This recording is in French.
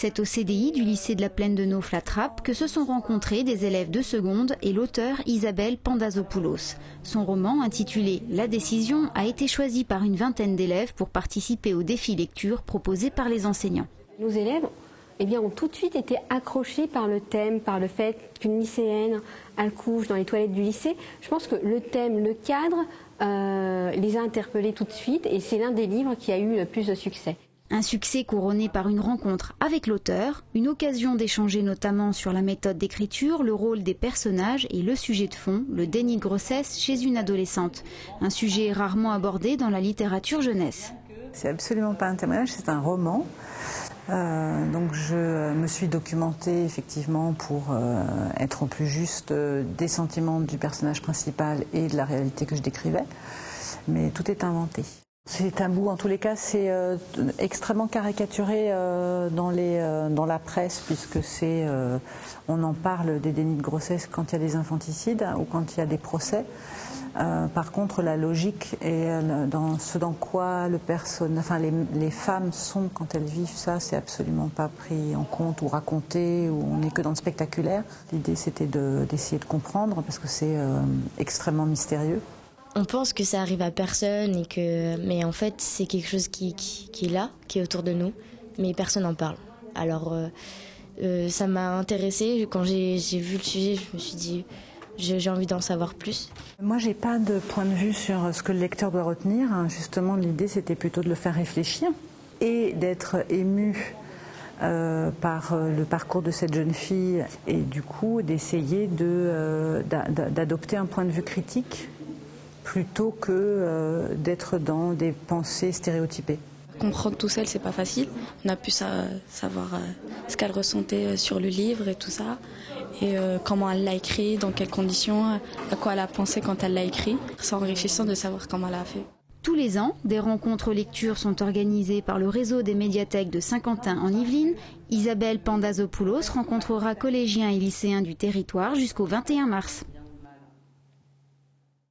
C'est au CDI du lycée de la Plaine de Naufle-la-Trappe que se sont rencontrés des élèves de seconde et l'auteur Isabelle Pandazopoulos. Son roman, intitulé « La décision », a été choisi par une vingtaine d'élèves pour participer au défi lecture proposé par les enseignants. Nos élèves ont tout de suite été accrochés par le thème, par le fait qu'une lycéenne accouche dans les toilettes du lycée. Je pense que le thème, le cadre, les a interpellés tout de suite et c'est l'un des livres qui a eu le plus de succès. Un succès couronné par une rencontre avec l'auteur, une occasion d'échanger notamment sur la méthode d'écriture, le rôle des personnages et le sujet de fond, le déni de grossesse chez une adolescente. Un sujet rarement abordé dans la littérature jeunesse. C'est absolument pas un témoignage, c'est un roman. Donc je me suis documentée effectivement pour être au plus juste des sentiments du personnage principal et de la réalité que je décrivais. Mais tout est inventé. C'est tabou, en tous les cas, c'est extrêmement caricaturé dans la presse, puisque on en parle des dénis de grossesse quand il y a des infanticides ou quand il y a des procès. Par contre, la logique et dans ce dans quoi les femmes sont quand elles vivent ça, c'est absolument pas pris en compte ou raconté, ou on n'est que dans le spectaculaire. L'idée, c'était d'essayer de comprendre, parce que c'est extrêmement mystérieux. On pense que ça arrive à personne, mais en fait c'est quelque chose qui est là, qui est autour de nous, mais personne n'en parle. Alors ça m'a intéressée, quand j'ai vu le sujet, je me suis dit j'ai envie d'en savoir plus. Moi j'ai pas de point de vue sur ce que le lecteur doit retenir, justement l'idée c'était plutôt de le faire réfléchir et d'être ému par le parcours de cette jeune fille et du coup d'essayer d'adopter un point de vue critique plutôt que d'être dans des pensées stéréotypées. Comprendre tout seul, c'est pas facile. On a pu savoir ce qu'elle ressentait sur le livre et tout ça, et comment elle l'a écrit, dans quelles conditions, à quoi elle a pensé quand elle l'a écrit. C'est enrichissant de savoir comment elle a fait. Tous les ans, des rencontres lectures sont organisées par le réseau des médiathèques de Saint-Quentin en Yvelines. Isabelle Pandazopoulos rencontrera collégiens et lycéens du territoire jusqu'au 21 mars.